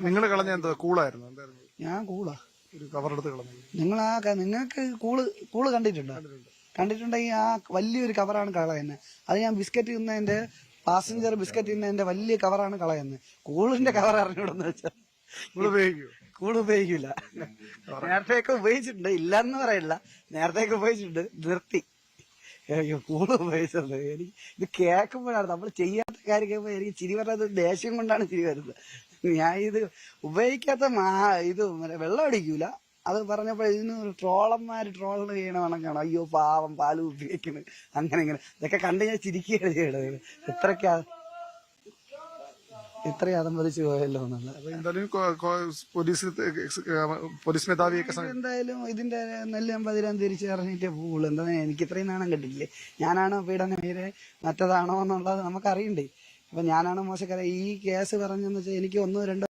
നിങ്ങൾ കളഞ്ഞ എന്താ കൂളായിരുന്നു? എന്തായിരുന്നു? ഞാൻ കൂളാ. ഒരു കവറെടുത്ത് കളഞ്ഞു. നിങ്ങൾക്ക് കൂള് കണ്ടിട്ടുണ്ടെങ്കിൽ ആ വലിയൊരു കവറാണ് കളയുന്നത്. അത് ഞാൻ ബിസ്ക്കറ്റ് തിന്നതിന്റെ പാസഞ്ചർ ബിസ്ക്കറ്റ് തിന്നതിന്റെ വലിയ കവറാണ് കളയുന്നത്. കൂളിന്റെ കവർ അറിഞ്ഞൂടെന്ന് വെച്ചാൽ കൂള് ഉപയോഗിക്കില്ല. നേരത്തെയൊക്കെ ഉപയോഗിച്ചിട്ടുണ്ട്, ഇല്ലെന്ന് പറയില്ല, നേരത്തെയൊക്കെ ഉപയോഗിച്ചിട്ടുണ്ട്, നിർത്തി. അയ്യോ, കൂള് ഉപയോഗിച്ചത് എനിക്ക് ഇത് കേൾക്കുമ്പോഴാണ്, നമ്മൾ ചെയ്യാത്ത കാര്യം കേൾക്കുമ്പോൾ എനിക്ക് ചിരി വരുന്നത്. ദേഷ്യം കൊണ്ടാണ് ചിരി വരുന്നത്. ഞാൻ ഇത് ഉപയോഗിക്കാത്ത ഇത് വെള്ളം അടിക്കൂല. അത് പറഞ്ഞപ്പോൾ ഇതിന് ട്രോളന്മാര് ട്രോൾ ചെയ്യണ കണക്കാണ്. അയ്യോ പാവം പാല് ഉപയോഗിക്കണ്, അങ്ങനെ ഇങ്ങനെ ഇതൊക്കെ കണ്ട് ഞാൻ ചിരിക്കുകയാണ് ചെയ്യണത്. ഇത്രയും അതമ്പതിച്ച് പോയല്ലോ എന്നുള്ള. പോലീസ് മേധാവിയൊക്കെ എന്തായാലും ഇതിന്റെ നെല്ലും പതിരാൻ തിരിച്ചറിഞ്ഞിട്ടേ പോവുള്ളൂ. എന്താ, എനിക്ക് ഇത്രയും നാണം കിട്ടില്ലേ? ഞാനാണോ പീഡനമീരെ മറ്റതാണോ എന്നുള്ളത് നമുക്കറിയണ്ടേ. അപ്പൊ ഞാനാണോ മോശക്കാരൻ? ഈ കേസ് പറഞ്ഞെന്ന് വെച്ചാൽ എനിക്ക് 1, 2